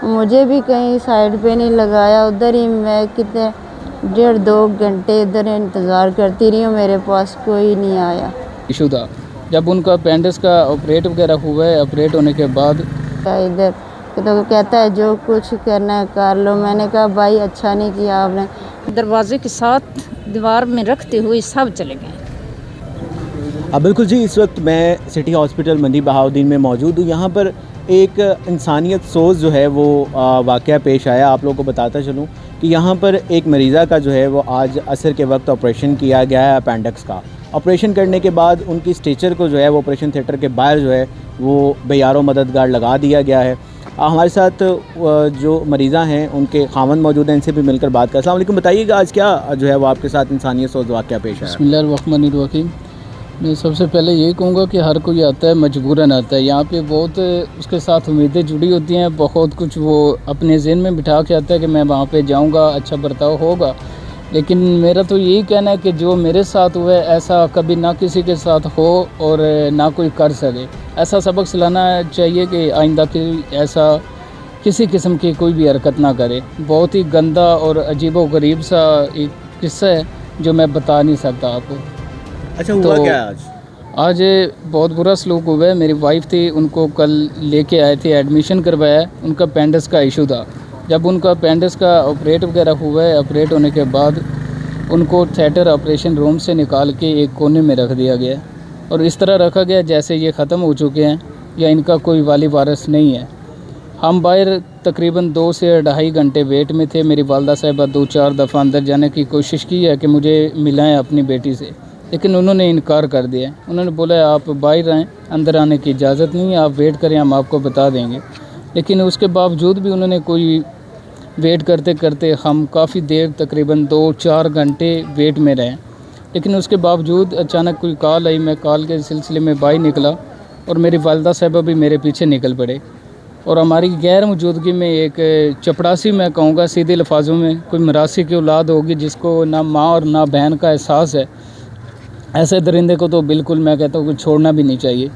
मुझे भी कहीं साइड पे नहीं लगाया, उधर ही मैं कितने 1.5-2 घंटे इधर इंतज़ार करती रही हूँ, मेरे पास कोई नहीं आया। इशू था जब उनका अपेंडिक्स का ऑपरेट वगैरह हुआ है, ऑपरेट होने के बाद इधर तो कहता है जो कुछ करना है कर लो। मैंने कहा भाई अच्छा नहीं किया आपने। दरवाजे के साथ दीवार में रखते हुए सब चले गए। बिल्कुल जी, इस वक्त मैं सिटी हॉस्पिटल मंडी बहाउद्दीन में मौजूद हूँ। यहाँ पर एक इंसानियत सोच जो है वो वाक़या पेश आया। आप लोगों को बताता चलूँ कि यहाँ पर एक मरीज़ा का जो है वो आज असर के वक्त ऑपरेशन किया गया है अपेंडिक्स का। ऑपरेशन करने के बाद उनकी स्ट्रेचर को जो है वो ऑपरेशन थिएटर के बाहर जो है वो बेयारो मददगार लगा दिया गया है। हमारे साथ जो मरीज़ा हैं उनके खावंद मौजूद हैं, इनसे भी मिलकर बात करें। अस्सलाम वालेकुम, बताइएगा आज क्या जो है वो आपके साथ इंसानियत सोच वाक़या पेश आया? बिस्मिल्लाहिर्रहमानिर्रहीम। मैं सबसे पहले यही कहूँगा कि हर कोई आता है मजबूरन आता है। यहाँ पे बहुत उसके साथ उम्मीदें जुड़ी होती हैं, बहुत कुछ वो अपने ज़हन में बिठा के आता है कि मैं वहाँ पे जाऊँगा, अच्छा बर्ताव होगा। लेकिन मेरा तो यही कहना है कि जो मेरे साथ हुआ है ऐसा कभी ना किसी के साथ हो और ना कोई कर सके। ऐसा सबक सिलाना चाहिए कि आइंदा की ऐसा किसी किस्म की कोई भी हरकत ना करे। बहुत ही गंदा और अजीबो-गरीब सा एक किस्सा है जो मैं बता नहीं सकता आपको। अच्छा, हुआ क्या है आज? आज बहुत बुरा सलूक हुआ है। मेरी वाइफ थी, उनको कल लेके आए थे, एडमिशन करवाया। उनका अपेंडिक्स का इशू था। जब उनका अपेंडिक्स का ऑपरेट वगैरह हुआ है, ऑपरेट होने के बाद उनको थिएटर ऑपरेशन रूम से निकाल के एक कोने में रख दिया गया और इस तरह रखा गया जैसे ये ख़त्म हो चुके हैं या इनका कोई वाली वारिस नहीं है। हम बाहर तकरीबन 2 से 2.5 घंटे वेट में थे। मेरी वालदा साहिबा 2-4 दफ़ा अंदर जाने की कोशिश की है कि मुझे मिलाएं अपनी बेटी से, लेकिन उन्होंने इनकार कर दिया। उन्होंने बोला आप बाहर आएँ, अंदर आने की इजाज़त नहीं है, आप वेट करें, हम आपको बता देंगे। लेकिन उसके बावजूद भी उन्होंने कोई वेट करते करते हम काफ़ी देर तकरीबन 2-4 घंटे वेट में रहे। लेकिन उसके बावजूद अचानक कोई कॉल आई। मैं कॉल के सिलसिले में बाहर निकला और मेरी वालदा साहिबा भी मेरे पीछे निकल पड़े और हमारी गैर मौजूदगी में एक चपड़ासी, मैं कहूँगा सीधे लफ्ज़ों में, कोई मरासी की औलाद होगी जिसको ना माँ और ना बहन का एहसास है, ऐसे दरिंदे को तो बिल्कुल मैं कहता हूँ कि छोड़ना भी नहीं चाहिए।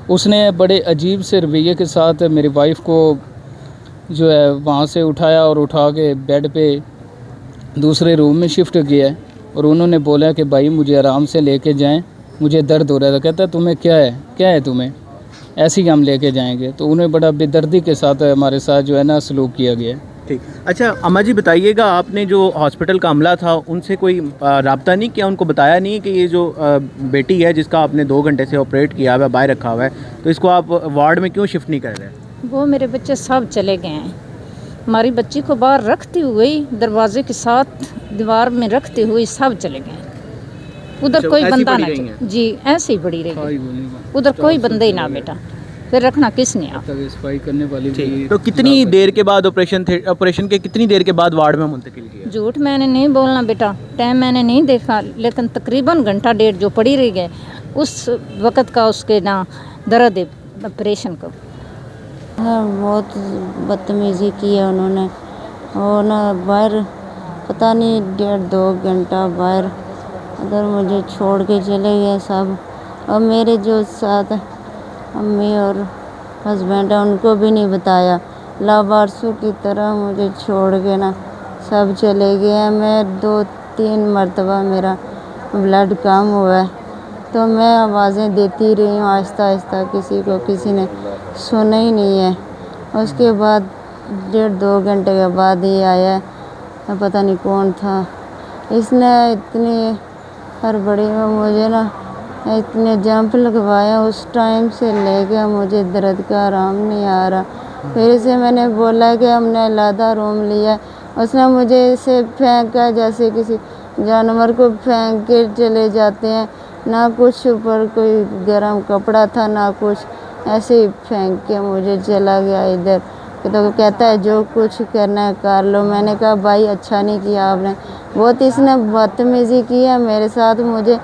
उसने बड़े अजीब से रवैये के साथ मेरी वाइफ़ को जो है वहाँ से उठाया और उठा के बेड पे दूसरे रूम में शिफ्ट किया और उन्होंने बोला कि भाई मुझे आराम से लेके जाएं, मुझे दर्द हो रहा था। कहता तुम्हें क्या है तुम्हें, ऐसे ही हम लेके जाएंगे। तो उन्हें बड़ा बेदर्दी के साथ हमारे साथ जो है ना सलूक किया गया। ठीक। अच्छा अम्मा जी, बताइएगा आपने जो हॉस्पिटल का अमला था उनसे कोई राब्ता नहीं किया? उनको बताया नहीं कि ये जो बेटी है जिसका आपने 2 घंटे से ऑपरेट किया हुआ है, बाहर रखा हुआ है, तो इसको आप वार्ड में क्यों शिफ्ट नहीं कर रहे? वो मेरे बच्चे सब चले गए हैं। हमारी बच्ची को बाहर रखते हुए ही दरवाजे के साथ दीवार में रखते हुए सब चले गए। उधर कोई बंदा ना जी, ऐसे ही बड़ी रही, उधर कोई बंदा ही ना बेटा, फिर रखना किसने आप? सफाई करने वाली भी। तो कितनी देर के बाद ऑपरेशन के कितनी देर के बाद वार्ड में मुंतकिल किया? झूठ मैंने नहीं बोलना बेटा, टाइम मैंने नहीं देखा, लेकिन तकरीबन घंटा डेढ़ जो पड़ी रही गए उस वक़्त का उसके ना दर्द है ऑपरेशन को। हाँ, बहुत बदतमीज़ी की है उन्होंने। और ना बाहर पता नहीं 1.5-2 घंटा बाहर उधर मुझे छोड़ के चले गए सब। और मेरे जो साथ अम्मी और हस्बैंड है उनको भी नहीं बताया। लावारिसों की तरह मुझे छोड़ के ना सब चले गए हैं। मैं 2-3 मरतबा मेरा ब्लड कम हुआ है तो मैं आवाज़ें देती रही हूँ आहिस्ता आहिस्ता, किसी ने सुना ही नहीं है। उसके बाद 1.5-2 घंटे के बाद ही आया, पता नहीं कौन था। इसने इतनी हड़बड़ी में मुझे ना इतने जंप लगवाया, उस टाइम से लेके मुझे दर्द का आराम नहीं आ रहा। फिर से मैंने बोला कि हमने अलग रूम लिया, उसने मुझे इसे फेंका जैसे किसी जानवर को फेंक के चले जाते हैं। ना कुछ ऊपर कोई गर्म कपड़ा था ना कुछ, ऐसे ही फेंक के मुझे चला गया इधर। तो कहता है जो कुछ करना है कर लो। मैंने कहा भाई अच्छा नहीं किया आपने, बहुत इसने बदतमीज़ी की है मेरे साथ। मुझे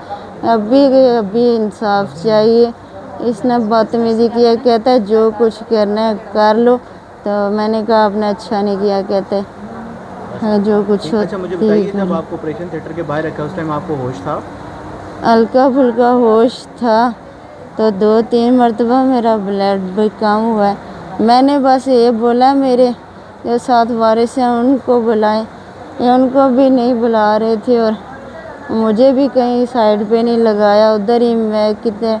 अभी इंसाफ चाहिए। इसने बदतमीज़ी किया, कहता है जो कुछ करना है कर लो। तो मैंने कहा आपने अच्छा नहीं किया, कहते हाँ जो कुछ हो। अच्छा मुझे बताइए, जब आपको ऑपरेशन थिएटर के बाहर रखा उस टाइम आपको होश था? हल्का फुल्का होश था। तो 2-3 मरतबा मेरा ब्लड भी कम हुआ है। मैंने बस ये बोला मेरे जो साथ वारिस हैं उनको बुलाएं, ये उनको भी नहीं बुला रहे थे और मुझे भी कहीं साइड पे नहीं लगाया। उधर ही मैं कितने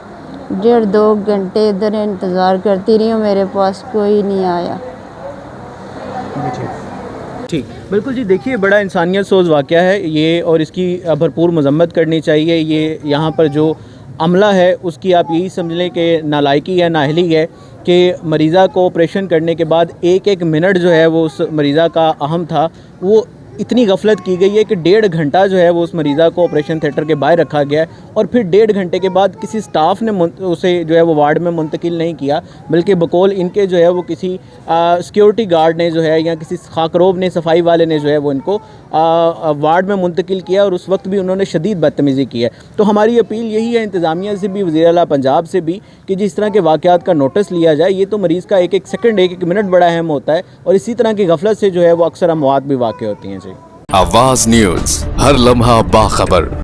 1.5-2 घंटे इधर इंतज़ार करती रही हूँ, मेरे पास कोई नहीं आया। ठीक, बिल्कुल जी। देखिए, बड़ा इंसानियत सोज़ वाक़या है ये और इसकी भरपूर मज़म्मत करनी चाहिए। ये यहाँ पर जो अमला है उसकी आप यही समझ लें कि नालायकी है, नाअहली है कि मरीज़ा को ऑपरेशन करने के बाद एक एक मिनट जो है वो उस मरीज़ा का अहम था, वो इतनी गफलत की गई है कि 1.5 घंटा जो है वो उस मरीज़ा को ऑपरेशन थिएटर के बाहर रखा गया है और फिर 1.5 घंटे के बाद किसी स्टाफ ने उसे जो है वो वार्ड में मुंतकिल नहीं किया, बल्कि बकौल इनके जो है वो किसी सिक्योरिटी गार्ड ने जो है या किसी खाकरोब ने, सफाई वाले ने जो है वो इनको वार्ड में मुंतकिल किया और उस वक्त भी उन्होंने शदीद बदतमीज़ी की है। तो हमारी अपील यही है इंतज़ामिया से भी, वज़ीर आला पंजाब से भी, कि जिस तरह के वाक़यात का नोटिस लिया जाए। ये तो मरीज़ का एक एक सेकंड, एक एक मिनट बड़ा अहम होता है और इसी तरह की गफलत से जो है वो अक्सर अमवात भी वाक़ होती हैं। जी, आवाज़ न्यूज़, हर लम्हा बाखबर।